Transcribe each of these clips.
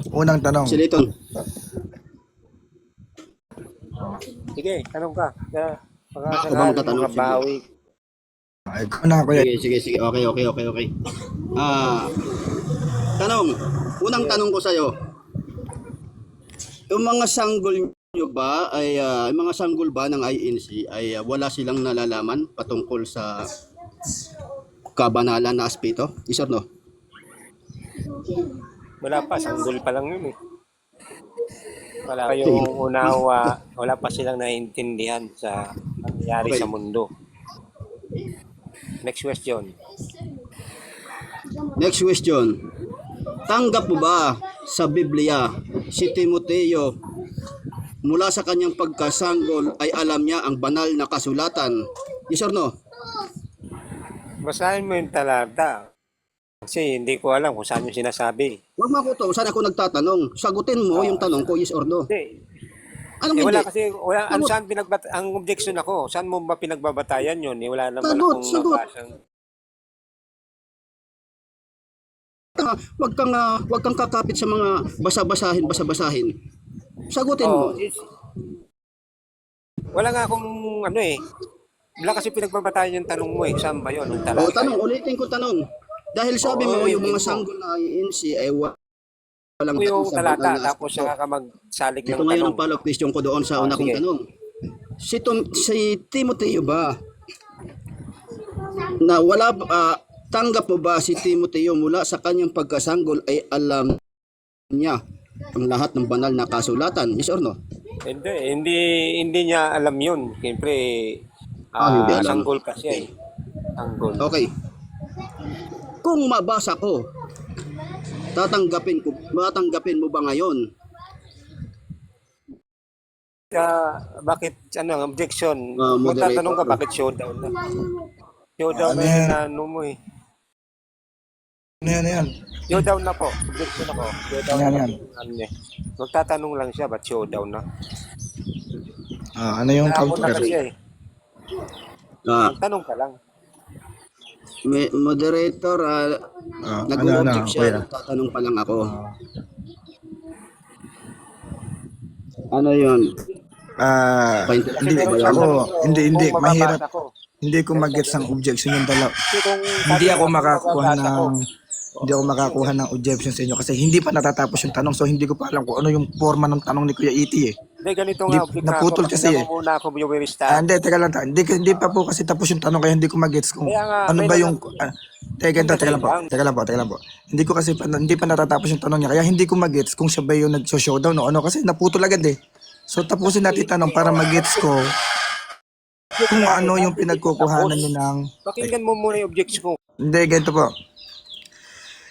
Unang tanong. Si Liton. Sige, tanong ka. Baka Ako ba sakaling magtatanong? Sige. makabawi. Ay, ikaw na, kuya. Sige. Okay. Tanong. Unang tanong ko sa'yo. Yung mga sanggol nyo ba ay yung mga sanggol ba ng INC ay wala silang nalalaman patungkol sa kabanalan na aspeto? Yes or no? Wala pa, sanggol pa lang yun eh. Wala pa yung unawa, wala pa silang naiintindihan sa nangyayari Okay. sa mundo. Next question. Next question. Tanggap mo ba sa Biblia si Timoteo mula sa kanyang pagkasanggol ay alam niya ang banal na kasulatan? Yes or no? Basahin mo yung talata. Kasi hindi ko alam kung saan yung sinasabi. Huwag makuto, saan ako nagtatanong? Sagutin mo yung tanong ko, yes or no. Hindi. Anong Eh, hindi? wala kasi, wala, ano, saan ang objection ako? Saan mo ba pinagbabatayan yun? Eh, wala naman akong Sagot. nabasang. Wag kang kakapit sa mga basa-basahin. Sagutin mo. Wala nga akong ano eh. Wala kasi pinagbabatayan yung tanong mo eh. Saan ba yun? Yung talata. Tanong, ulitin ko tanong. Dahil sabi mo yung mga ulitin mo. sanggol na INC ay walang Yung sa talata, banal na tapos aspeto. saka ka magsalig Ito ng ngayon tanong. ang follow-up question ko doon sa una kong Sige. tanong. Si Timoteo ba na wala tanggap mo ba si Timoteo mula sa kanyang pagkasanggol ay alam niya ang lahat ng banal na kasulatan? Yes or no? Hindi niya alam yun. Siyempre, Hindi alam. sanggol kasi eh. Sanggol. Okay. Kung mabasa ko, tatanggapin mo ba ngayon? Bakit, ang objection? Moderator. Magtatanong ka, bakit showdown na? Showdown Ano na yan? yung ano mo eh. Ano yan? Showdown na po. Objection ako. Showdown Yan, na yan. ano eh. Magtatanong lang siya, ba't showdown na? Ano yung Ako na counter? kasi eh. Tanong ka lang. Moderator, Ano, nag-o-object siya, kuya? tatanong pa lang ako. Ano yun? Hindi, Ba yan? hindi, Kung mahirap. mababasa ko. Hindi ko mag-gets ng objection yung dalawa. Kasi kung Hindi ako kung makakuha mababasa ko, hindi ako makakuha ng objection sa inyo kasi hindi pa natatapos yung tanong, so hindi ko pa alam kung ano yung forma ng tanong ni Kuya Iti eh. Hindi, ganito Hindi, nga, object na ako. naputol kasi Pakinggan eh. mo muna ako, viewers. Hindi, teka lang. Hindi pa po kasi tapos yung tanong kaya hindi ko mag-gets kung Kaya nga, ano may ba yung... teka lang po. Hindi ko kasi hindi pa natatapos yung tanong niya kaya hindi ko mag-gets kung siya ba yung nagso-showdown o ano kasi naputol agad eh. So tapusin natin tanong para mag-gets ko kung ano yung pinagkukuhanan niyo ng... Pakinggan mo muna yung objection ko. Hindi, ganito po.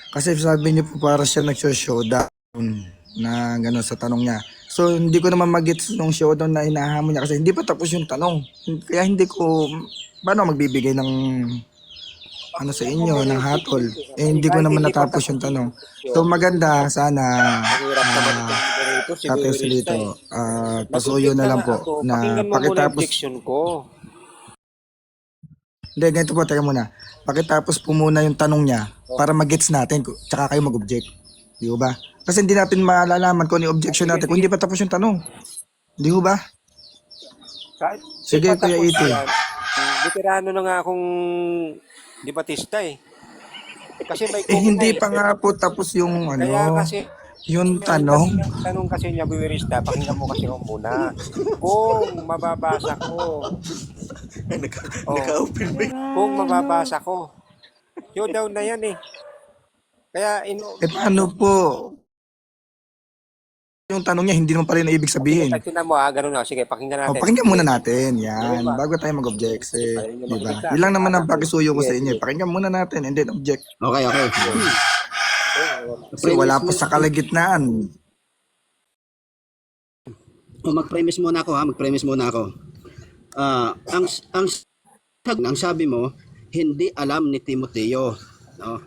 Kasi sabi niyo po para siya nagso-showdown na gano'n sa tanong niya. So hindi ko naman mag-gets nung showdown na inahamon niya kasi hindi pa tapos yung tanong. Kaya hindi ko... Paano magbibigay ng ano sa inyo, ng hatol? Hindi ko naman natapos yung tanong. So maganda, sana Tatay Silito, pasuyo na lang po na Pakinggan mo muna yung pakitapos... objection ko. Hindi, ganito po, teka muna. Pakitapos po muna yung tanong niya para mag-gets natin, tsaka kayo mag-object. Di ba? Kasi hindi natin malalaman kung ano yung objection natin kung hindi pa tapos yung tanong. Di ba? Sige, Kuya Iti. Veterano na nga akong debatista eh. Kasi may Hindi pa nga po tapos yung Kaya kasi yung tanong. Tanong kasi niya, viewers, pakinggan mo kasi ako muna. Kung mababasa ko. Kung mababasa ko. Showdown na yan eh. Kaya Paano po? Yung tanong niya, hindi naman pala yung ibig sabihin. Tingnan mo ganun na. Sige, pakinggan natin. Pakinggan muna natin. Yan. Bago tayo mag-object. Di ba? Yun lang naman ang pakisuyo ko sa inyo. Pakinggan muna natin and then object. Okay. Kasi wala pa sa kalagitnaan. Mag-premise muna ako. Ang sabi mo, hindi alam ni Timoteo. No?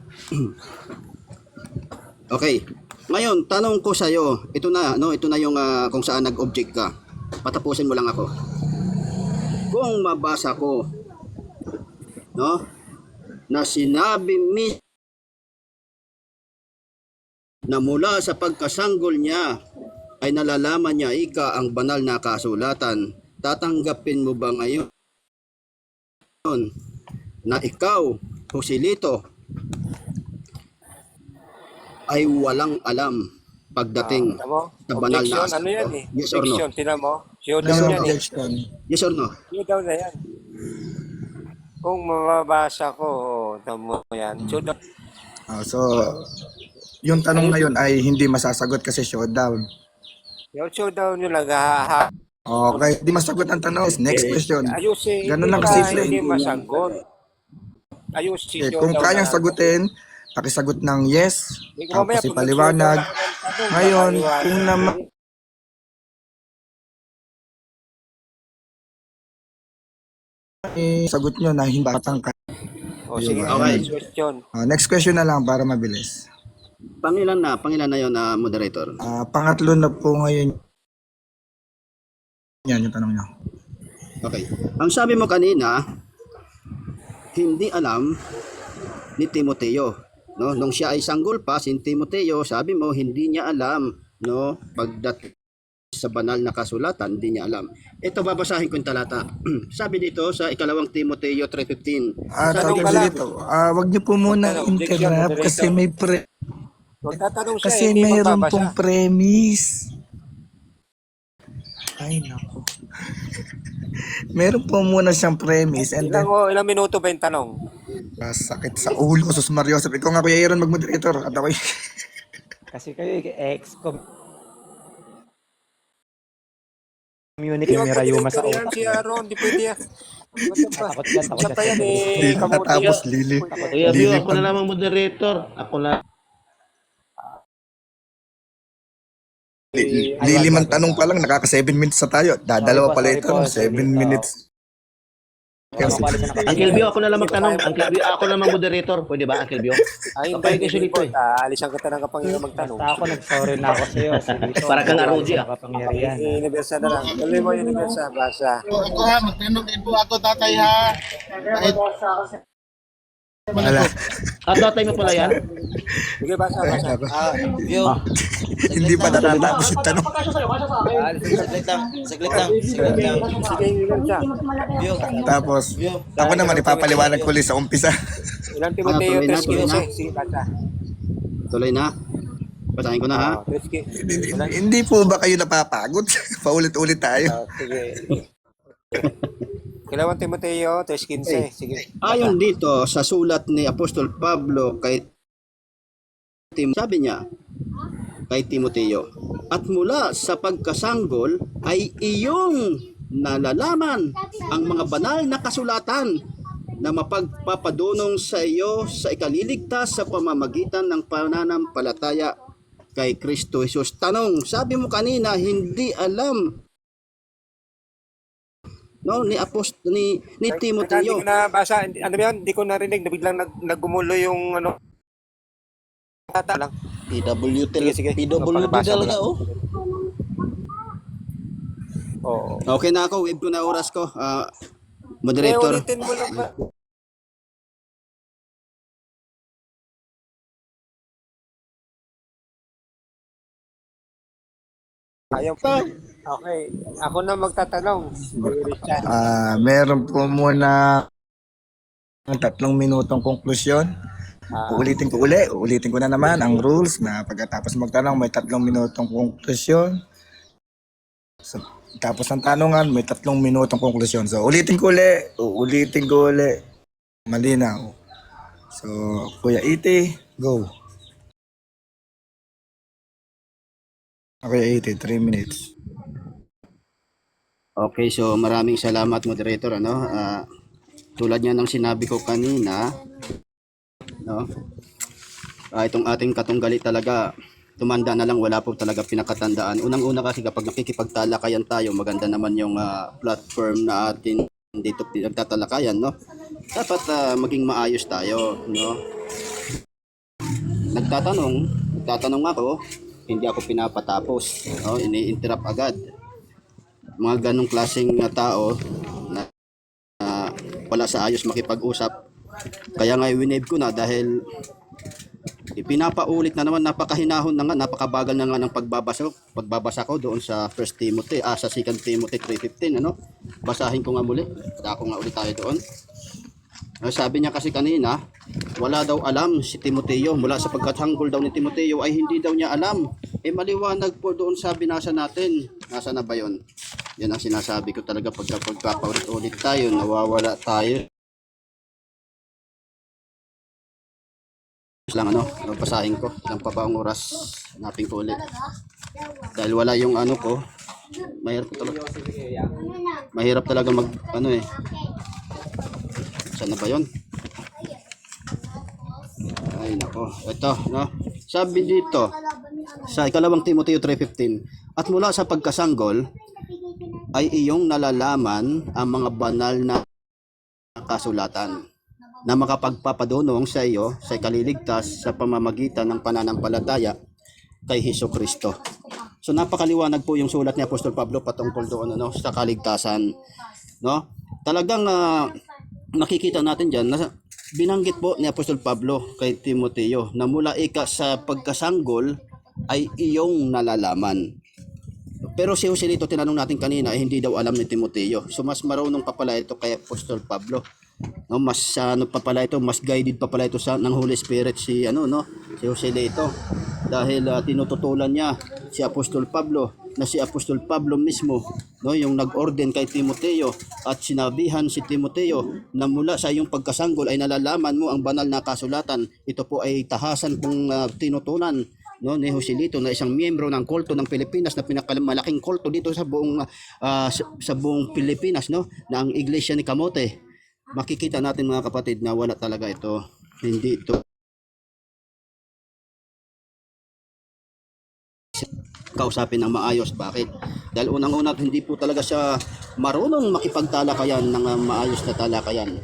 Okay. Ngayon, tanong ko sa iyo, ito na yung kung saan nag-object ka. Patapusin mo lang ako. Kung mabasa ko, no, na sinabi na mula sa pagkasanggol niya ay nalalaman niya ika ang banal na kasulatan. Tatanggapin mo ba ngayon na ikaw, Joselito, ay walang alam pagdating Tama? sa banal na Objection, ano yan eh? Yes or no? Objection, tinan mo. Showdown May yan eh. objection. Yes or no? Showdown na yan. Kung mababasa ko, tamo yan. Showdown. So, yung tanong na yun ay hindi masasagot kasi showdown. Yung showdown yun lang, Okay, hindi masagot ang tanong. Next question. ayusin. Ganun lang Hindi kasimple. Hindi masagot. Ayusin. Okay, kung kayang sagutin, pakisagot ng yes, tapos ipaliwanag. Ngayon, kung naman sagot nyo na hindi matangka. O sige, Okay. next question. Next question na lang para mabilis. Pangilan na yon na moderator. Pangatlo na po ngayon. Yan yung tanong nyo. Okay. Ang sabi mo kanina, hindi alam ni Timoteo, no? Nung siya ay sanggol pa, si Timoteo, sabi mo hindi niya alam, no? Pagdating sa banal na kasulatan, hindi niya alam. Ito babasahin ko yung talata. Sabi dito sa 2 Timoteo 3:15. Tanong ka dito. Wag niyo po muna interrupt kasi may Magtatanong siya, kasi hindi mayroon magbabasa. pong premise. Ay nako. Meron po muna siyang premise and then Ilang minuto ba yung tanong? sakit sa ulo, Sus Mariosep. Ikaw nga Kuya Aaron mag-moderator at ako Kasi kayo communicate may rayuma sa Yan utak. si Aaron, di pwede yan. Takot yan, takot Saka yan yan. eh, kamuti tapos yan. Lili. Kuya Bio, Lili ako na namang moderator. Ako na. Lili man tanong pa lang, nakaka 7 minutes sa tayo. Dadalawa pala ito, 7 minutes. Uncle Bio, ako na lang magtanong. Uncle Bio, ako na namang moderator. Pwede ba, Uncle Bio? Ay, Kapag hindi, kayo hindi dito po. eh. Alisan kita ng kapangyarihan magtanong. Basta ako nag-sorry na ako sa'yo. Sige, Para kang Arudi, ah. Kapangyarihan. Universa na lang. Tuloy mo Universa, basa. Ako ha, magtanong din po ako tatay ha. Kahit Wala. Tatay mo pala yan? Sige, basa. Hindi pa natatapos yung tanong. Sige, Universa. Tapos, ako naman ipapaliwanag ko ulit sa umpisa. Ilang Timoteo, tuloy na, 3:15. tuloy na. Sige, basa. Tuloy na. Basahin ko na ha. 3:15. Hindi po ba kayo napapagod? Paulit-ulit tayo. Sige. Kilawang Timoteo, 3:15. Sige. Ayon dito sa sulat ni Apostol Pablo kay sabi niya kay Timoteo, at mula sa pagkasanggol ay iyong nalalaman ang mga banal na kasulatan na mapagpapadunong sa iyo sa ikaliligtas sa pamamagitan ng pananampalataya kay Kristo Jesus. Tanong, sabi mo kanina hindi alam ni Timoteo. Hindi ko na basa. Ano ba yan? Hindi ko narinig. Biglang naggumulo yung ano. Tata lang. PWD. Sige. PWD Basa mo talaga, lang. oh. Oo. Okay na ako, wave ko na oras ko. Eh, Moderator. ulitin mo lang ba? Ayaw pa. Okay. Ako na magtatanong. Meron po muna ng 3 minutong konklusyon. Uulitin ko na naman ang rules na pagkatapos magtanong may 3 minutong konklusyon. So, tapos ng tanungan may 3 minutong konklusyon. So ulitin ko uli. Malinaw. So Kuya Iti, go. Kuya Iti, 3 minutes. Okay, so maraming salamat moderator tulad niya ng sinabi ko kanina, no? Itong ating katunggali talaga tumanda na lang, wala po talaga pinakatandaan. Unang-una kasi kapag nakikipagtalakayan tayo, maganda naman yung platform na atin dito pinagtatalakayan, no? Dapat maging maayos tayo, no? Nagtatanong ako, hindi ako pinapatapos, no? Ini-interrupt agad. Mga ganong klaseng tao na wala sa ayos makipag-usap. Kaya nga winave ko na dahil Pinapaulit na naman, napakahinahon na nga, napakabagal na nga ng pagbabasa ko doon sa 1 Timothy, sa 2 Timothy 3:15, ano? Basahin ko nga muli. Ako nga ulit tayo doon. Sabi niya kasi kanina, wala daw alam si Timoteo, mula sa pagkatanggol daw ni Timoteo ay hindi daw niya alam. Maliwanag po doon sa binasa natin. Nasa na ba yun? Yan ang sinasabi ko talaga, pagpapaulit-ulit tayo, nawawala tayo. Lang basahin ko lang pa ba ang oras, hanapin ko ulit dahil wala yung ano ko, mahirap talaga mag saan na ba yun? Ay nako, ito no, sabi dito sa 2 Timoteo 3:15, at mula sa pagkasanggol ay iyong nalalaman ang mga banal na kasulatan na makapagpapadunong sa iyo sa kaliligtas sa pamamagitan ng pananampalataya kay Hesukristo. So napakaliwanag po yung sulat ni Apostol Pablo patungkol doon sa kaligtasan, no? Talagang makikita natin diyan na binanggit po ni Apostol Pablo kay Timoteo na mula sa pagkasanggol ay iyong nalalaman. Pero si Joselito, tinanong natin kanina, hindi daw alam ni Timoteo. So mas marunong pa pala ito kay Apostol Pablo. No, mas pa pala ito, mas guided pa pala ito ng Holy Spirit si si Joselito. Dahil tinututulan niya si Apostol Pablo, na si Apostol Pablo mismo, no, yung nag-orden kay Timoteo at sinabihan si Timoteo na mula sa iyong pagkasanggol ay nalalaman mo ang banal na kasulatan. Ito po ay tahasan kong tinutunan, no, ni Joselito, na isang miyembro ng kulto ng Pilipinas, na pinakamalaking kulto dito sa buong Pilipinas, no, na ang Iglesia ni Camote. Makikita natin mga kapatid na wala talaga ito, hindi ito kausapin ng maayos. Bakit? Dahil unang-una hindi po talaga siya marunong makipagtalakayan ng maayos na talakayan.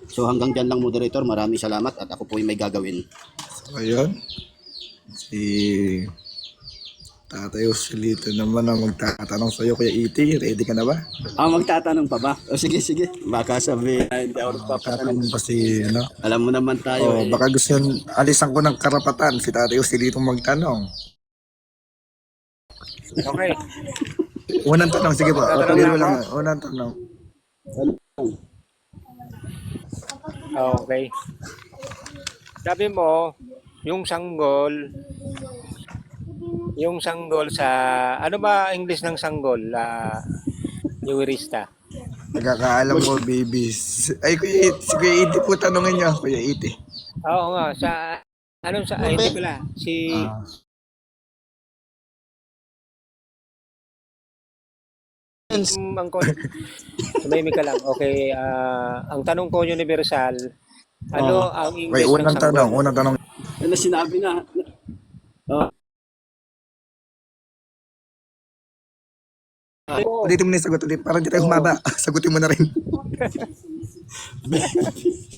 So hanggang dyan lang, moderator, maraming salamat at ako po yung may gagawin. So ayun, si Tatay Joselito naman ang magtatanong sa'yo, Kuya Iti. Ready ka na ba? Magtatanong pa ba? O sige, baka sabi hindi ako Magtatanong pa si alam mo naman tayo baka gusto yun, alisan ko ng karapatan si Tatay Joselito magtanong. Okay. Unang tanong, sige po. Tatanong Tuloy mo na lang. Unang tanong. Okay. Sabi mo, yung sanggol sa, ano ba English ng sanggol? Yuwerista. Nagkakaalam ko, babies. Ay, si Kuya Iti po tanongin niyo, Kuya Iti. Oo nga, hindi ko lang. Tumahimik ka lang. Okay, ang tanong ko universal, ano ang English Okay, unang ng sanggol? tanong. ano sinabi na. Ulitin mo na yung sagot ulit. Parang di tayo humaba. Sagutin mo na rin.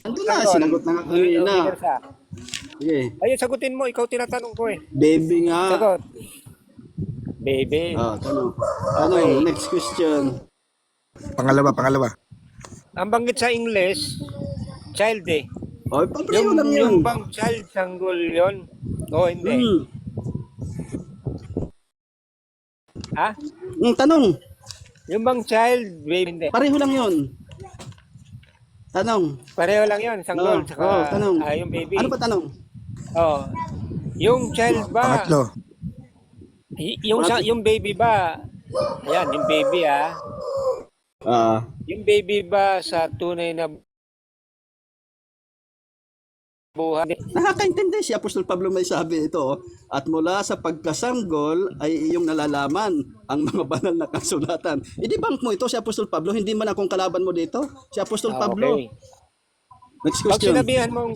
Ando na, sinagot na nga kanina. Universal. Sige. Ayun, sagutin mo. Ikaw tinatanong ko eh. Baby nga. Sagot. Baby. Tanong. Next question. Pangalawa. Ang banggit sa English, child eh. Papayo lang yun. Yung bang child sanggol yun? O hindi? Ha? Tanong. Yung bang child, baby, hindi. Pareho lang yun. Tanong. Pareho lang yun, sanggol. Tanong. Yung baby. Ano pa tanong? Yung child ba? Pangatlo. Yung baby ba? Ayan, yung baby yung baby ba sa tunay na buhay? Nakakaintindi si Apostol Pablo, may sabi ito. At mula sa pagkasanggol ay iyong nalalaman ang mga banal na kasulatan. I-debunk mo ito si Apostol Pablo. Hindi man akong kalaban mo dito. Si Apostol Pablo. Okay. Next Pag question. sinabihan mo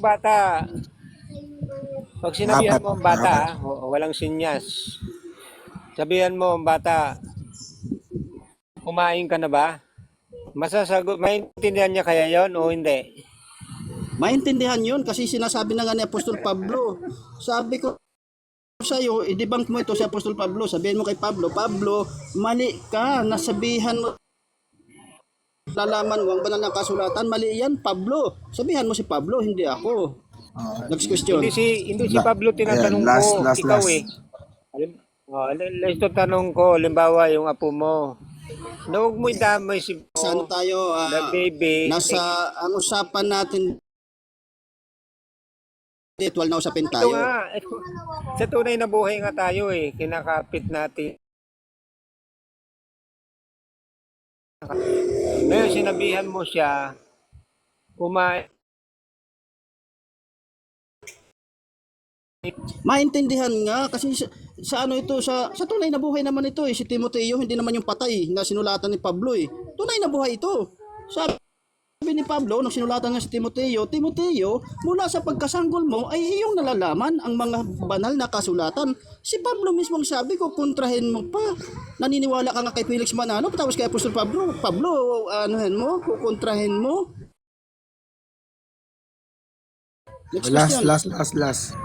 ang bata, walang sinyas. Sabihan mo ang bata, kumain ka na ba? Maintindihan niya kaya yon o hindi? Maintindihan yun kasi sinasabi na nga ni Apostol Pablo. Sabi ko sa iyo, i-debunk mo ito si Apostol Pablo. Sabihin mo kay Pablo, mali ka. Nasabihan mo, lalaman mo ang banal na kasulatan. Mali yan, Pablo. Sabihan mo si Pablo, hindi ako. Next question. Hindi si Pablo tinatanong Last, ko, last, ikaw last. eh. Ito tanong ko, limbawa yung apo mo. Huwag mo idamay si Sa ano tayo, the baby. nasa ang usapan natin, actual na usapin Ito tayo. nga, sa tunay na buhay nga tayo eh. Kinakapit natin. Ngayon, sinabihan mo siya, kumain. Maintindihan nga kasi sa ano ito sa tunay na buhay naman ito eh, si Timoteo hindi naman yung patay na sinulatan ni Pablo eh. Tunay na buhay ito. Sabi ni Pablo nung sinulatan niya si Timoteo, Timoteo, mula sa pagkasanggol mo ay iyong nalalaman ang mga banal na kasulatan. Si Pablo mismo ang sabi ko, kontrahin mo pa. Naniniwala ka nga kay Felix Manalo tapos kay Apostol Pablo, anuhin mo, kukontrahin mo. Next question. Last. Last.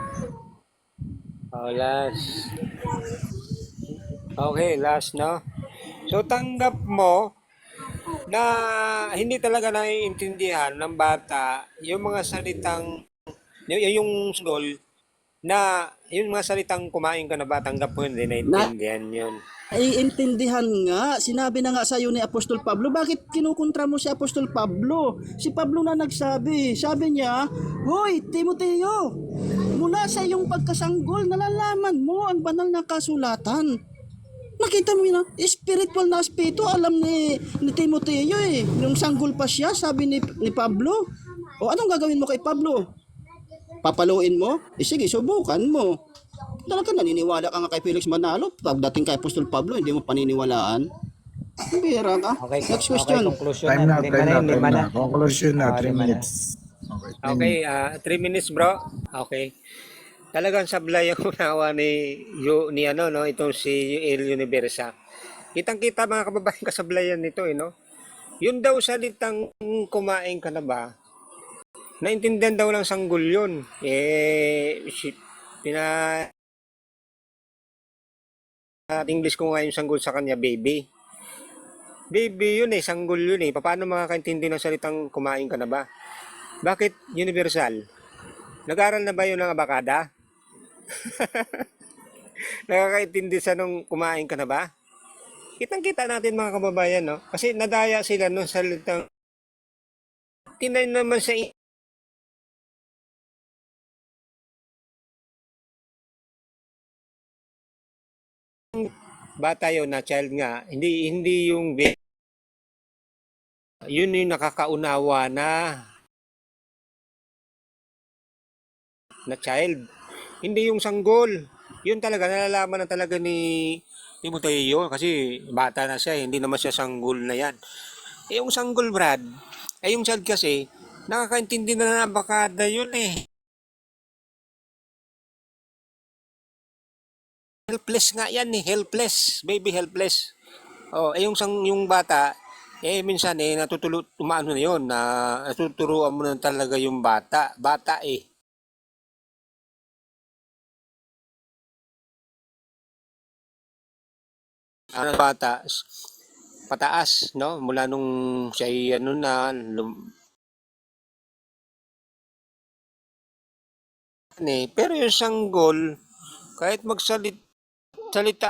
Okay, last, no? So, tanggap mo na hindi talaga naiintindihan ng bata yung mga salitang, yung goal na yung mga salitang kumain ka na ba, tanggap mo hindi naiintindihan yun. Iintindihan nga, sinabi na nga sa iyo ni Apostol Pablo, bakit kinukontra mo si Apostol Pablo? Si Pablo na nagsabi, sabi niya, Hoy, Timoteo, mula sa iyong pagkasanggol, nalalaman mo ang banal na kasulatan. Nakita mo yun, spiritual na aspeto, alam ni Timoteo eh. Yung sanggol pa siya, sabi ni Pablo. O anong gagawin mo kay Pablo? Papaluin mo? Sige, subukan mo. Talaga naniniwala ka nga kay Felix Manalo, pagdating kay Apostol Pablo, hindi mo paniniwalaan. Bira ka. Okay, Next question. conclusion Time na. lima na. Conclusion na, 3 lima na. minutes. Okay, 3 minutes bro. Okay. Talagang sablay ang unawa ni ano no, itong si El Universa. Kitang-kita mga kababayan kasablayan nito no. Yun daw salitang kumain ka na ba? Naintindihan daw ng sanggol yun. English ko nga yung sanggol sa kanya, baby. Baby yun sanggol yun Paano makakaintindi ng salitang kumain ka na ba? Bakit universal? Nag-aral na ba yun ng abakada? Nakakaintindi sa nung kumain ka na ba? Kitang-kita natin mga kababayan, no? Kasi nadaya sila nung salitang tinay naman sa bata yun na child nga. Hindi yung yun yung nakakaunawa na child. Hindi yung sanggol. Yun talaga, nalalaman na talaga ni Timoteo kasi bata na siya, hindi naman siya sanggol na yan. Yung sanggol, Brad, yung child kasi, nakakaintindi na ng bakada yun Helpless nga yan helpless, baby helpless. Yung bata, minsan umaano na yun, na natuturuan mo na talaga yung bata bata pataas no mula nung siya pero yung sanggol kahit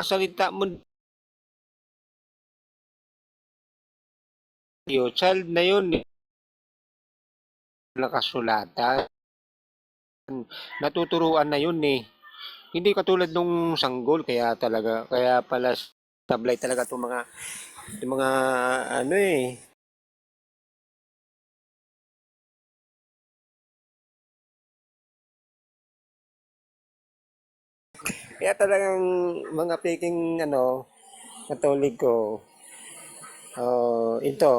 salita mo yung child na yun nakasulatan natuturuan na yun hindi katulad nung sanggol kaya pala sablay talaga itong mga ano kaya talagang mga peking Katoliko ito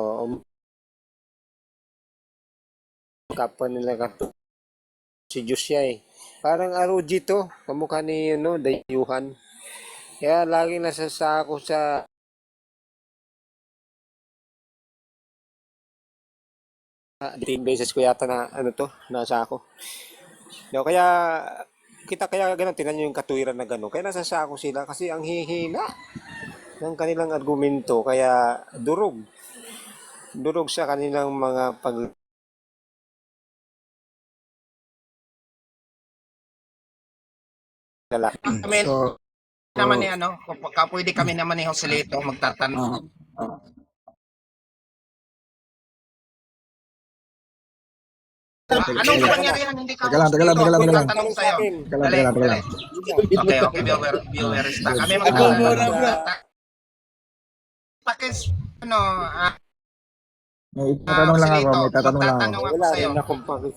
kapwa nila si Diyos siya parang ROG to kamukha ni dayuhan kaya laging nasasako sa dating beses ko yata na nasa ako. No, kaya ganun, tingnan nyo yung katuwiran na gano'n. Kaya nasasako sila kasi ang hihina ng kanilang argumento. Kaya durog sa kanilang mga lalaki. Kami So, naman ni ano, kapag pwede kami naman ni Joselito magtatanong. Anong kapangyarihan hindi ka Teka lang, teka lang, teka lang, teka lang. Magtatanong sa'yo. Teka lang, Dali, teka lang, teka dali. lang. Okay, viewers na. Kami magtatanong. Pakis, ano, May tatanong lang ako, Joselito, may tatanong lang ako. magtatanong ako Wala sa'yo. rin akong paki.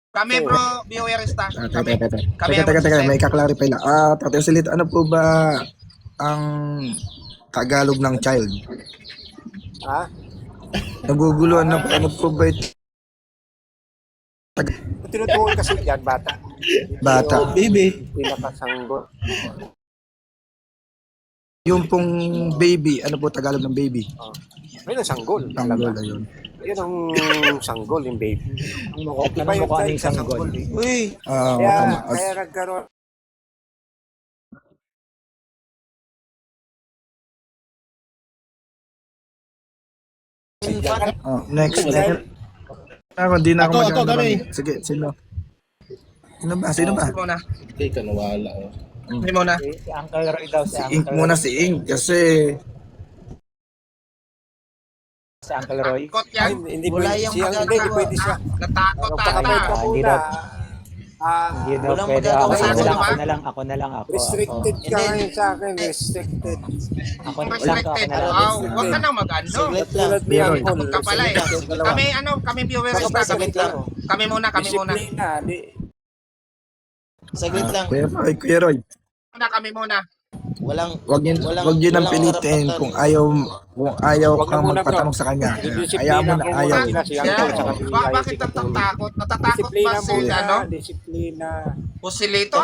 Kami bro, viewers na. Teka, Kami, teka, teka. kami Teka, ang teka, teka, magsasabi. may kaklarify lang. Tatay Joselito, ano po ba ang Tagalog ng child? Ha? Naguguluhan na po, ano po ba ito? Tinutukoy kasi yan, bata. Bata. Pinakasanggol. Yung pong baby, ano po Tagalog ng baby? Ayun ang sanggol. Tanggol, ayun. Yun ang sanggol, yung baby. Anong mukha ng sanggol? Uy! Tama. Kaya nagkaroon. Next. Ako, hindi na ako Ako, mag-ano kami. kami. Sige, sino? Sino ba? Sino ba? Muna. Hindi ka nawala. Oh. Hindi muna. Si Uncle Roy daw, Si Ink muna, si Ink. Kasi, Si Uncle Roy. Takot Ay, yan. hindi Wala pwede yung siya. magagawa. Hindi pwede siya. Natakot Magpakabait ka Hindi muna. daw. Hindi daw walang pwede. magagawa. Ako na lang, Diba? ako na lang, ako na lang, ako. Restricted ka ngayon sa akin. Restricted. Ako na lang, ako Restricted. na lang. Huwag ka nang mag-ano. Tulad niya. Takot ka pala eh. Kami viewers na. Kami muna. Disiplina. Saglit lang. Kuya Roy, Kami muna. wag yun ang pilitin kung ayaw Wag na kang muna, bro. magpatanong sa kanya. Disiplina Ayaw mo na, po ayaw. muna si Uncle, Yan. saka si Bakit Isaac. natatakot? Natatakot ba Disiplina si muna. ano? Disiplina. Joselito?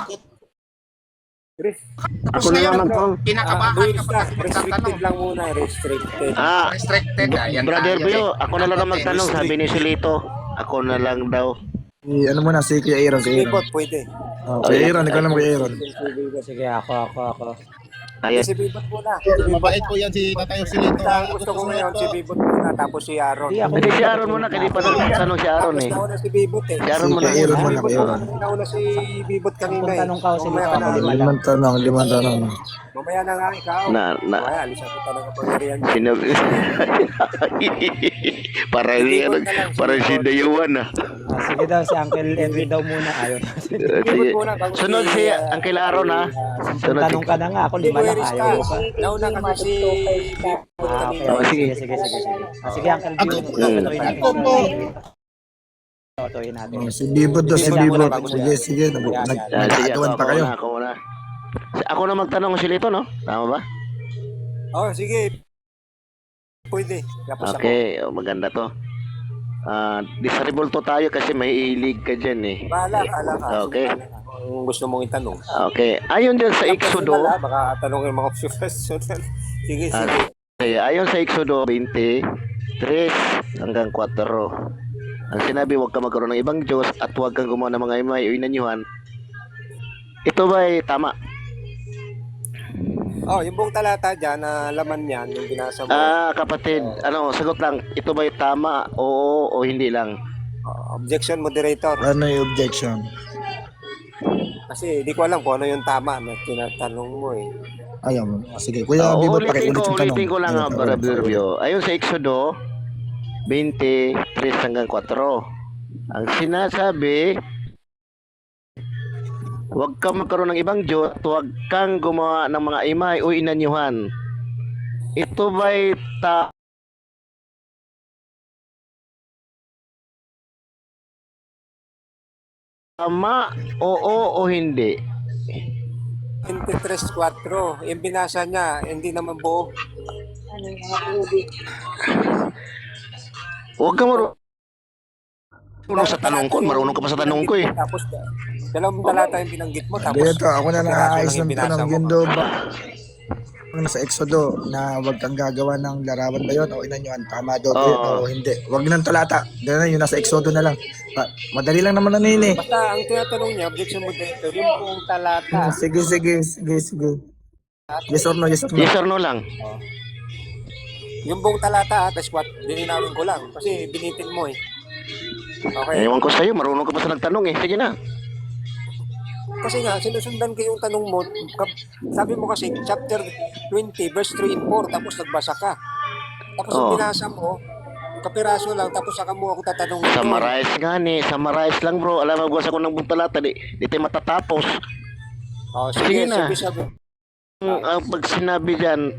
Ako na lang magtanong. Kinakabahan Luis kapag na. magtatanong. Restricted lang muna. Restricted. Restricted. Ayan. Brother tayo. Bio, ako na lang ang magtanong, sabi ni Silito. Ako na lang daw. Ano muna, si Kuya Aaron, si Aaron. Bibot, pwede. Kuya Aaron, ikaw naman Kuya Aaron. Sige, ako. Ayan. Si Bibot muna. Mabait po yan si Tatay Joselito. Ang gusto ko ngayon si Bibot muna. Tapos si Aaron. Hindi ako. Hindi si Aaron muna, kasi pa nagtanong si Aaron eh. Nauna si Bibot eh. Si Aaron Si muna. Kuya Aaron muna, Kuya Aaron. Nauna si Bibot kanina Kung eh. tanong ka, si Mamaya ka na. Limang tanong. Mamaya na nga ikaw. Mamaya, alisan ko talaga pangyarihan. Sinabi. para si Dayuan ah. Sige daw, si Uncle Henry daw muna. Ayaw. Sige. Sunod si Uncle Aaron ah. Kung tanong ka na nga, ako lima lang ayaw mo pa. Nauna kasi si Bibot Okay, kanina. sige. Sige, Uncle Henry. Tutuloy natin. Tutuloy natin. Si Bibot daw, si Bibot. Sige. Sige, Nagkakagawan pa kayo. ako muna. Ako na magtanong si Lito, no? Tama ba? Oh, sige. Pwede. Tapos ako. Okay, maganda to. Disable to tayo kasi may ilig ka dyan eh. Bahala ka. Okay. Kung gusto mong itanong. Okay. Ayon dyan sa Exodo, Personal, baka tanongin mga personal. Sige. okay, ayon sa Exodo 23 hanggang 4. Ang sinabi, huwag ka magkaroon ng ibang Diyos at huwag kang gumawa ng mga imay o inanyuhan. Ito ba ay tama? Oh, yung buong talata dyan na laman niyan, yung binasa mo. Kapatid, sagot lang. Ito ba ay tama? Oo o hindi lang? Objection, moderator. Ano yung objection? Kasi di ko alam kung ano yung tama na tinatanong mo eh. Ayaw mo. Sige, Kuya Bibot, pakiulit yung tanong. Ulitin ko lang ang Brother Bio. Ayon sa Exodo 23 hanggang 4. Ang sinasabi, huwag kang magkaroon ng ibang Diyos at huwag kang gumawa ng mga imay o inanyuhan. Ito ba'y tama? Oo o hindi? 23:4, yung binasa niya, hindi naman buo. Huwag kang marunong sa tanong ko. Marunong ka pa sa tanong ko eh. Tapos, dalawang talata yung binanggit mo. Tapos, Dito, ako na nakaayos yung ng binasa tanong. mo. Yun daw ba? Sa Exodo na huwag kang gagawa ng larawan ba yun o inanyuan? Tama daw ba yun o hindi? Huwag ng talata. Ganun, yun nasa Exodo na lang. Madali lang naman ano yun eh. Basta, ang tinatanong niya, objection moderator, yung buong talata. Sige. Yes or no? Yes or no lang? Yung buong talata, tapos dininawin ko lang. Kasi binitin mo eh. Okay. Ewan ko sa'yo. Marunong ka pa sa nagtanong eh. Sige na. Kasi nga, sinusundan ko yung tanong mo. Sabi mo kasi, chapter 20, verse 3 and 4, tapos nagbasa ka. Tapos ang Oo. binasa mo, kapiraso lang, tapos saka mo ako tatanungin. doon. Summarize nga ni, summarize lang bro. Alam mo, gusto ko ng buntalata, di tayo matatapos. Oh, Sige sige, na. sabi. Ang pag sinabi dyan,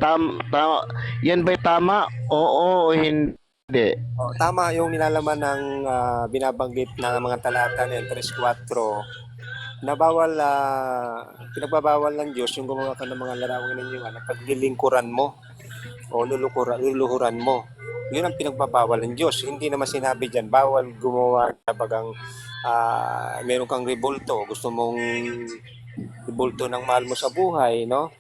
yan ba'y tama? Oo o hindi. Oh, tama yung nilalaman ng binabanggit ng mga talata ng 3-4 na bawal, pinagbabawal ng Diyos yung gumawa ka ng mga larawang ninyo na paglilingkuran mo o luluhuran mo. Yun ang pinagbabawal ng Diyos. Hindi naman sinabi dyan, bawal gumawa kapag meron kang rebulto, gusto mong rebulto ng mahal mo sa buhay, no?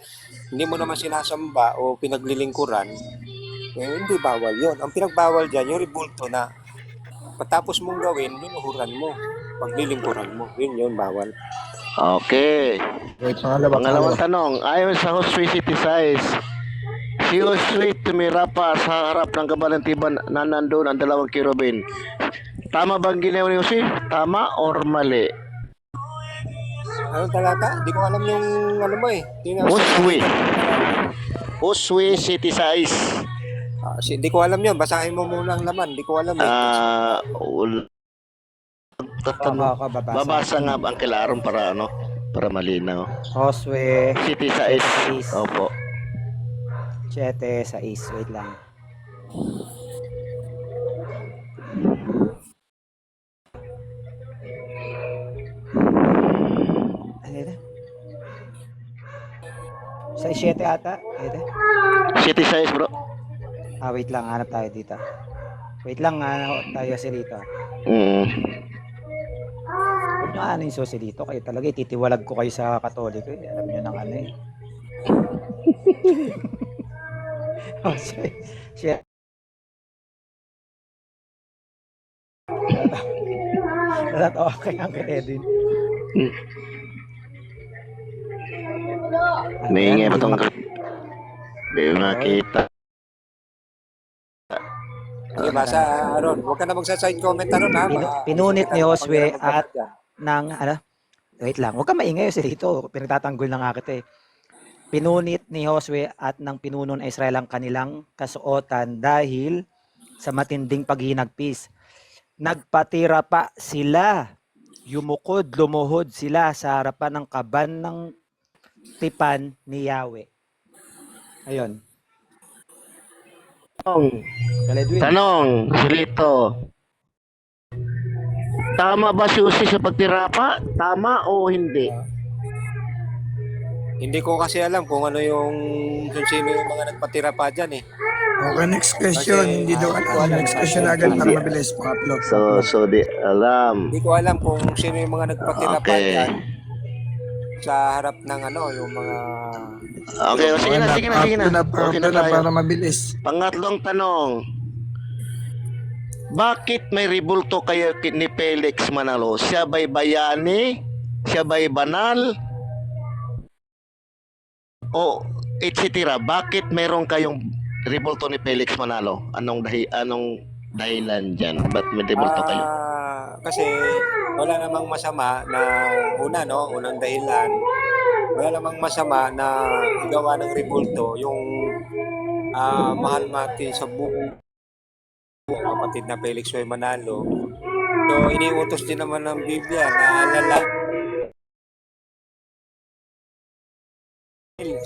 Hindi mo naman sinasamba o pinaglilingkuran, hindi bawal yon. Ang pinagbawal dyan, yung rebulto na patapos mong gawin, luluhuran mo, paglilingkuran mo. Yun, bawal. Okay. Okay, pangalawa. Pangalawang tanong, ayon sa Josue City Size, si Josue tumira pa sa harap ng kabalantiban na nandun ang dalawang kirubin. Tama bang ginawa ni Josue? Tama or mali? Anong talata? Hindi ko alam yung ano mo eh. Josue City Size. Hindi ko alam yun. Basahin mo muna ang laman. Hindi ko alam eh. Babasa nga ba ang kilaron para para malinaw. Josue, City Size. 6. Opo. 7, 6. Wait lang. Ano yun? Sa 7 ata? Ito. City Size bro. Wait lang. Hanap tayo dito. Wait lang. Hanap tayo si Rito. Huwag nyo ano yung susi dito. Kayo talaga ititiwalag ko kayo sa Katoliko. Alam nyo ng ano eh. Oh, siya. Natatawa kay Uncle Edwin. Naingay pa tong di makita. Sige, basa, Aaron. Huwag ka na magsaside comment, Aaron, ha? Pinunit ni Josue at ng wait lang, huwag ka maingay si Rito. Pinagtatanggol na nga kita eh. Pinunit ni Josue at ng pinuno ng Israel ang kanilang kasuotan dahil sa matinding paghinagpis. Nagpatira pa sila. Yumukod, lumuhod sila sa harapan ng kaban ng tipan ni Yahweh. Ayun. Tanong, Silito. Tama ba si Jose sa pagtira pa? Tama o hindi? Hindi ko kasi alam kung ano kung sino yung mga nagpatira pa dyan eh. Okay, next question. Kasi, Hindi daw alam. Next question agad para mabilis. Pangatlo. So di alam. Hindi ko alam kung sino yung mga nagpatira pa Okay. dyan sa harap ng yung mga... Okay, sige na. Okay na tayo. Para mabilis. Pangatlong tanong. Bakit may ribulto kayo ni Felix Manalo? Siya ba'y bayani? Siya ba'y banal? O etc. Bakit meron kayong ribulto ni Felix Manalo? Anong dahilan diyan? Ba't may ribulto kayo? Kasi wala namang masama na unang dahilan. Wala namang masama na igawa ng rebulto yung mahal natin sa buong kapatid na Felix Joy Manalo. So iniutos din naman ng Biblia na alala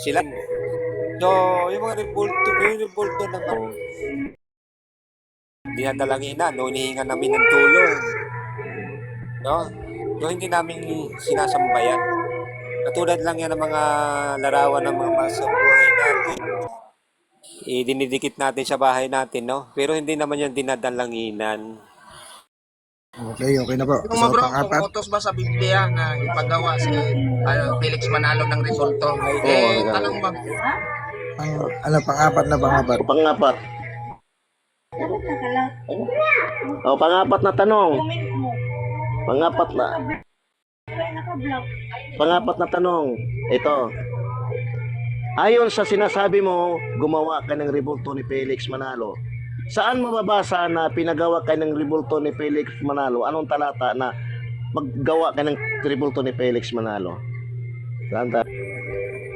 sila. So yung mga rebulto naman dinadalanginan, hinihingan namin ng tulong. No? So hindi namin sinasambayan. Katulad lang yan ng mga larawan ng mga sa buhay natin. Dinidikit natin sa bahay natin, no? Pero hindi naman yan dinadalanginan. Okay na po. Kung So, bro, pang-apat. kung utos ba sa Biblia na ipagawa si Felix Manalo ng resulto? Tanong ba? Pang-apat na pang-apat. Pangapat. Pangapat na tanong. Pangapat na tanong. Ito. Ayon sa sinasabi mo, gumawa ka ng rebulto ni Felix Manalo. Saan mababasa na pinagawa ka ng rebulto ni Felix Manalo? Anong talata na maggawa ka ng rebulto ni Felix Manalo? Saan tayo?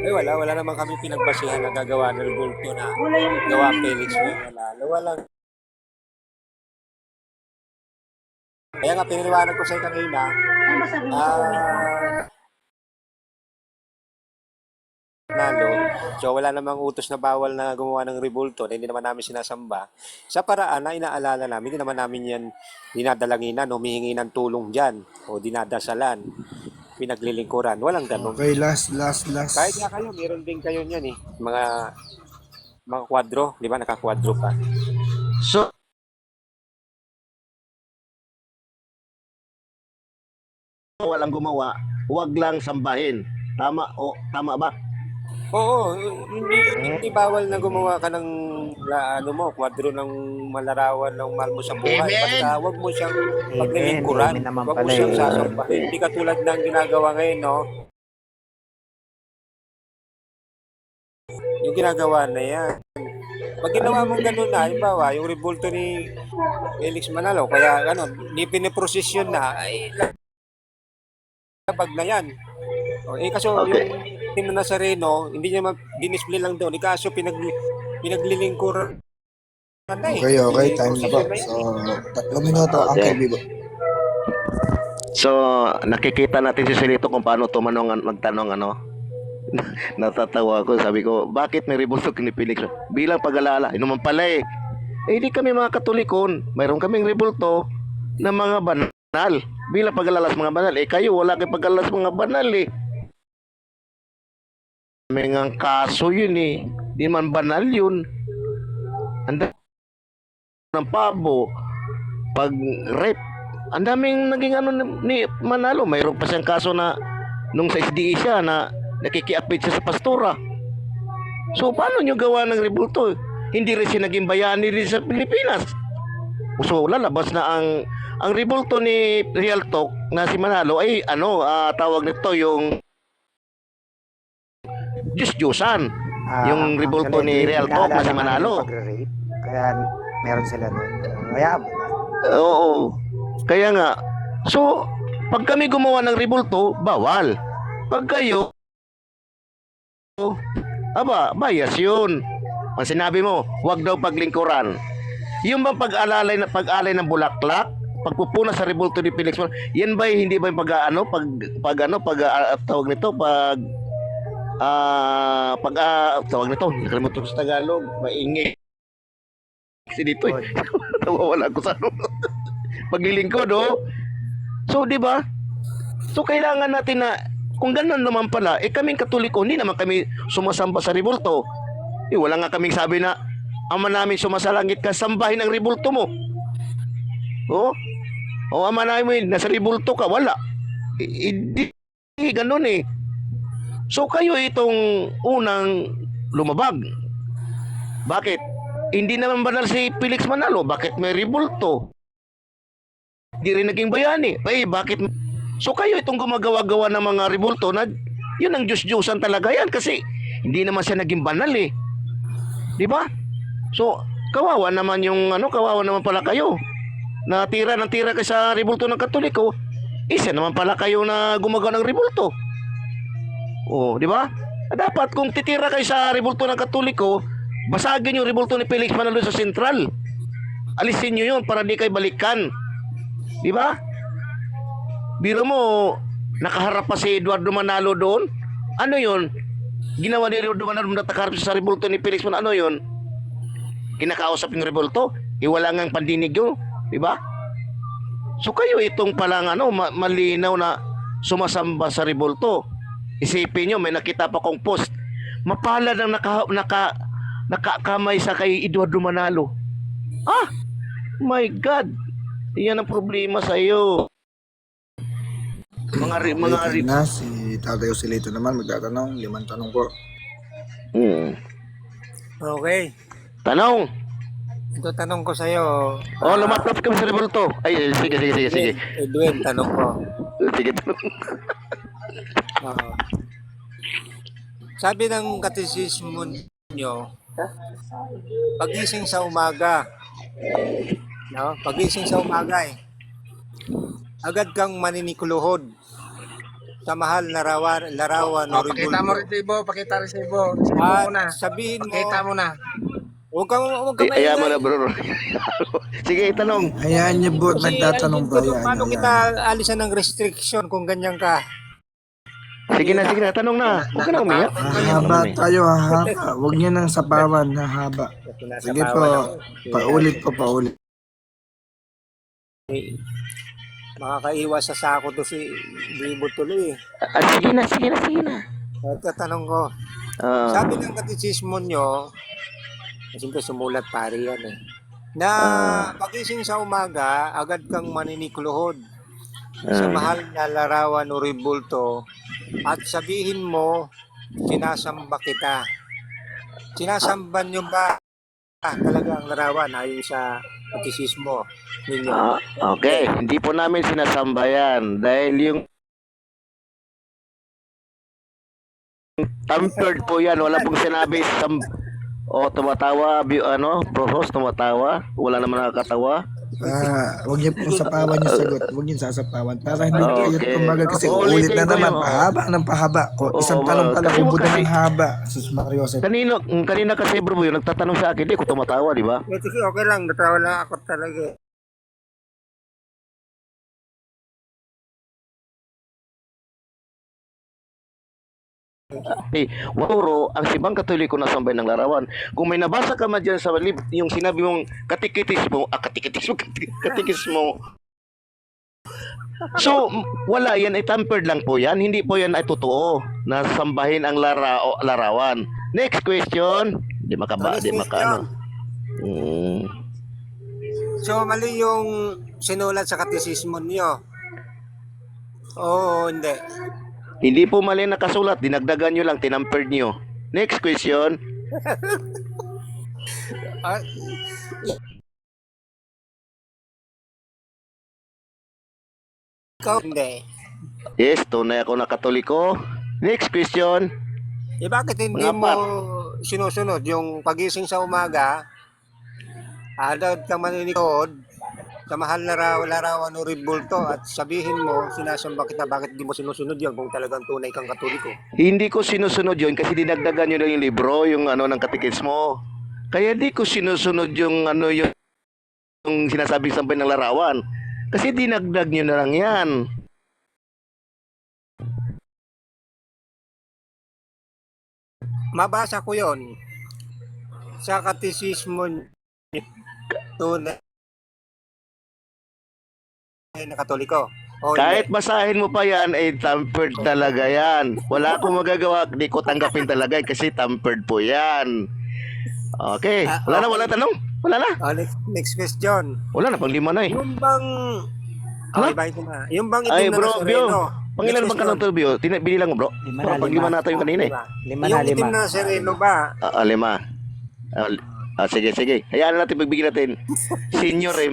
Ay, wala naman kami pinagbasihan na gagawa ng rebulto na gawa Felix Manalo. Wala. Kaya nga, piniliwanag ko sa'yo kanina, Manalo, so wala namang utos na bawal na gumawa ng rebulto na hindi naman namin sinasamba. Sa paraan na inaalala namin, hindi naman namin yan dinadalanginan, humihingi ng tulong dyan, o dinadasalan, pinaglilingkuran. Walang ganun. Okay, last. Kahit nga kayo, meron din kayo niyan eh. Mga kwadro, di ba? Nakakwadro pa. So, walang gumawa, huwag lang sambahin. Tama ba? Oo, hindi bawal na gumawa ka ng kwadro ng malarawan ng mahal mo sa buhay. Basta huwag mo siyang paglilingkuran. Amen naman Huwag mo pala siyang eh. sasambahin. Hindi katulad ng ginagawa ngayon, no? Yung ginagawa na yan. Pag ginawa mong ganun na, halimbawa, yung rebulto ni Felix Manalo, kaya hindi piniprosesyon na, ay labag na yan. Kaso Okay. yung Tino Nazareno, hindi niya dinisplay lang doon. Kaso pinaglilingkuran na eh. Okay, time na po. So, 3 minuto, Okay. Uncle Bibo. So, nakikita natin si Silito kung paano magtanong Natatawa ako, sabi ko, bakit may rebulto ni Felix? Bilang pag-alala, naman pala eh. Hindi kami mga Katolikon, mayroon kaming rebulto ng mga banal. Bilang pag-alala sa mga banal, kayo wala kayong pag-alala sa mga banal eh. May nga kaso yun eh. Di man banal yun. Ang ng pabo, pag rape, ang daming naging ni Manalo. Mayroon pa siyang kaso na nung sa SDE siya na nakikiapit siya sa pastora. So paano nyo gawa ng rebulto? Hindi rin siya naging bayani rin sa Pilipinas. So lalabas na ang rebulto ni Real Talk na si Manalo ay tawag nito yung Diyos-Diyosan. Yung rebulto ni Real Talk na si Manalo. Kaya meron sila nun. Kaya Oo. Kaya nga. So, pag kami gumawa ng rebulto, bawal. Pag kayo, bias yun. Ang sinabi mo, huwag daw paglingkuran. Yung bang pag-alay ng bulaklak, pagpupuna sa rebulto ni Felix, yan ba hindi ba yung tawag nito, tawag nito, nakalimutan ko sa Tagalog, maingay. Kasi dito eh. Nawawala ko sa paglilingkod, oh. So, di ba? So, kailangan natin na, kung ganun naman pala, kaming Katoliko, hindi naman kami sumasamba sa rebulto. Wala nga kaming sabi na, ama namin sumasalangit ka, sambahin ang rebulto mo. Oh? O ama namin, nasa rebulto ka, wala. Hindi ganun eh. So, kayo itong unang lumabag. Bakit? Hindi naman banal si Felix Manalo. Bakit may rebulto? Hindi rin naging bayani. Bakit? So kayo itong gumagawa-gawa ng mga rebulto na yun ang Diyos-Diyosan talaga yan kasi hindi naman siya naging banal eh. Di ba? So kawawa naman kawawa naman pala kayo. Natira ng tira kayo sa rebulto ng Katoliko. Isa naman pala kayo na gumagawa ng rebulto. Oh, di ba? Dapat kung titira kayo sa rebulto ng Katoliko, basagin yung rebulto ni Felix Manalo sa sentral. Alisin nyo yun para di kayo balikan. Di ba? Biro mo, nakaharap pa si Eduardo Manalo doon. Ano yun? Ginawa ni Eduardo Manalo natakarap sa rebulto ni Felix Manalo. Ano yun? Kinakausap yung rebulto. Wala ngang pandinig yun. Di ba? So kayo itong palang malinaw na sumasamba sa rebulto. Isipin nyo, may nakita pa kong post. Mapalad ang nakakamay sa kay Eduardo Manalo. My God. Yan ang problema sa iyo. Waiting na, si Tatay Osilito naman magtatanong, 5 tanong po. Okay. Tanong. Ito tanong ko sa'yo. Lumapit kami sa rebulto. Ay, sige. Edwin, tanong ko. Sige, tanong. Sabi ng katisismo nyo, pagising sa umaga, pagising sa umaga agad kang maninikuluhod sa mahal na larawan o Pakita mo rebulto. resibo, pakita resibo. Resibo At mo na. sabihin mo, Pakita mo na. huwag kang Ayaw mo maingay. na bro. Sige, tanong. Hayaan niyo bro, Kasi nagtatanong alin pa ko doon, yan. paano Hayaan kita niyo. alisan ng restriction kung ganyan ka? Sige na, tanong na. Huwag ka na umiyak. Hahaba tayo, hahaba. Huwag niyo nang sapawan, hahaba. Sige po, paulit po, paulit. Makakaiwas sa sako to si Bibo tuloy. Sige na. Ito tanong ko. Ah, Sabi ng katisismo nyo, siyempre sumulat pare yan eh, na pagising sa umaga, agad kang maninikluhod sa mahal na larawan o rebulto at sabihin mo, sinasamba kita. Sinasamban nyo ba talaga ang larawan ayon sa katisismo ninyo? okay, hindi po namin sinasamba yan dahil yung tampered po yan. Wala pong sinabi tumatawa, bro host, tumatawa. Wala naman nakakatawa. Huwag niyo pong sapawan yung sagot. Huwag niyo sasapawan. Para hindi kayo Okay. tumagal kasi Uulitin ulit na ko naman. yun, Pahaba ng pahaba. Isang Oo, tanong pala, kasi ubod na kasi- ng haba. Sus Mario Joseph. Kanina kasi bro yung nagtatanong sa akin, di ko tumatawa, di ba? Sige, okay lang, natawa lang ako talaga eh. Waturo, ang sibang katoliko na sambay ng larawan. Kung may nabasa ka man dyan sa yung sinabi mong katikismo. So, wala yan, ay tampered lang po yan. Hindi po yan ay totoo na sambahin ang larawan. Next question. Di makaba, Next di makaano. So, mali yung sinulat sa katisismo niyo. Oo, hindi. Hindi po mali nakasulat, dinagdagan nyo lang, tinampered nyo. Next question. Ah, ikaw hindi. Yes, tunay ako na katoliko. Next question. Bakit hindi Mga mo sinusunod yung pagising sa umaga, agad kang maninikod sa mahal na larawan o rebulto at sabihin mo, sinasamba kita, bakit di mo sinusunod yun kung talagang tunay kang katoliko? Hindi ko sinusunod yun kasi dinagdagan nyo lang yung libro, yung ng katikismo. Kaya di ko sinusunod yung yung sinasabing sampay ng larawan. Kasi dinagdag nyo na lang yan. Mabasa ko yon sa katisismo tunay na katoliko. O Kahit hindi. basahin mo pa yan, tampered talaga yan. Wala akong magagawa, di ko tanggapin talaga kasi tampered po yan. Okay. Wala Okay. na tanong? Wala na. Next question. Wala na, pang 5 na eh. Yung bang okay, ba ito na? Yung bang Ay itim na bro, Bio. Nazareno? Pangilan Next bang kanong question. Bio? Binilang mo bro? Lima Bro, na, pag lima. 5 na tayo kanina eh. Lima na, Yung itim lima. na Nazareno ba? 5. Sige. Hayaan na natin, pagbigyan natin. Senior eh.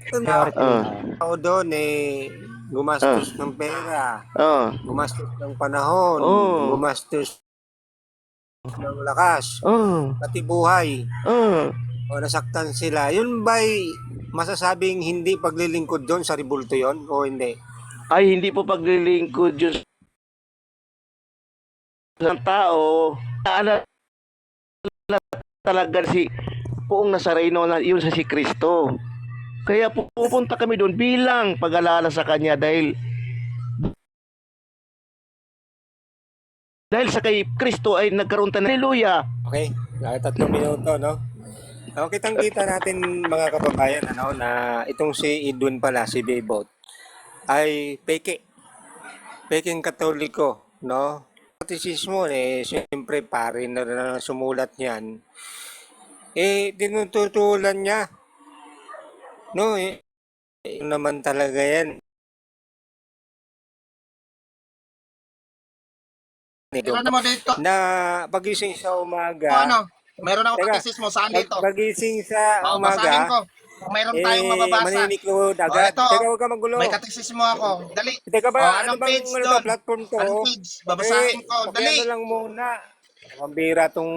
Priority Ah. na. Ako doon gumastos ng pera, Oh. gumastos ng panahon, Oh. gumastos ng lakas, Oh. pati buhay, Oh. o nasaktan sila. Yun ba'y masasabing hindi paglilingkod doon sa rebulto yon o hindi? Ay, hindi po paglilingkod yun sa tao. Naalala talaga si Poong Nazareno na yun sa si Kristo. Kaya pupunta kami doon bilang pag-alala sa kanya dahil sa kay Kristo ay nagkaroon tayo ng haleluya. Okay, 3 minuto, no? So, kitang-kita natin mga kababayan na itong si Edwin pala, si Bebot, ay peking katoliko, no? Katisismo, siyempre pare na sumulat niyan. Tinututulan niya, no? Naman talaga yan. Ano mo dito? Na pagising sa umaga, Ano? Meron ako Teka, katisismo. Saan dito? pagising sa Basahin umaga, ko. Kung meron tayong mababasa. maninikod agad. ito. Teka, huwag ka magulo. May katisismo ako. Dali. Teka ba, ano Anong bang page ano doon? to, platform to? Anong page? Babasahin ko. Dali. Ano lang muna. Pambira tong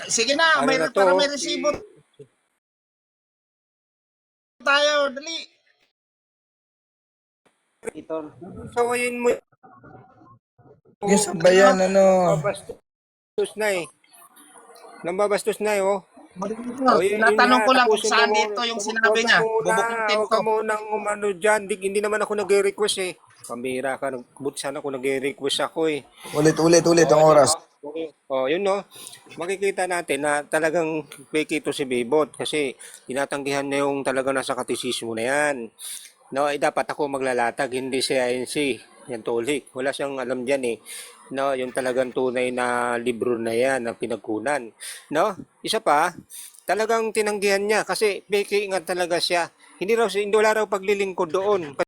Sige na, ano may, na to. para may resibo tayo. Dali. Sawayin mo Yung sa bayan, ano, Nambabastos na eh. Nambabastos na eh, oh. Oh, yun Tinatanong na, ko lang kung tapusin saan mo dito yung muna. sinabi niya. Bubukutin Huwag ko. ka munang umano dyan. Hindi naman ako nag-request eh. Pambira ka. Buti sana ako nag-request ako eh. ulit ang oras. Oh, yun no. Makikita natin na talagang fake ito si Bebot kasi tinatanggihan niya yung talagang nasa katisismo na yan. No, dapat ako maglalatag, hindi si INC. Yan tulik. Wala siyang alam diyan eh. No, yung talagang tunay na libro na yan na pinagkunan. No? Isa pa, talagang tinanggihan niya kasi fake nga talaga siya. Hindi wala raw paglilingkod doon.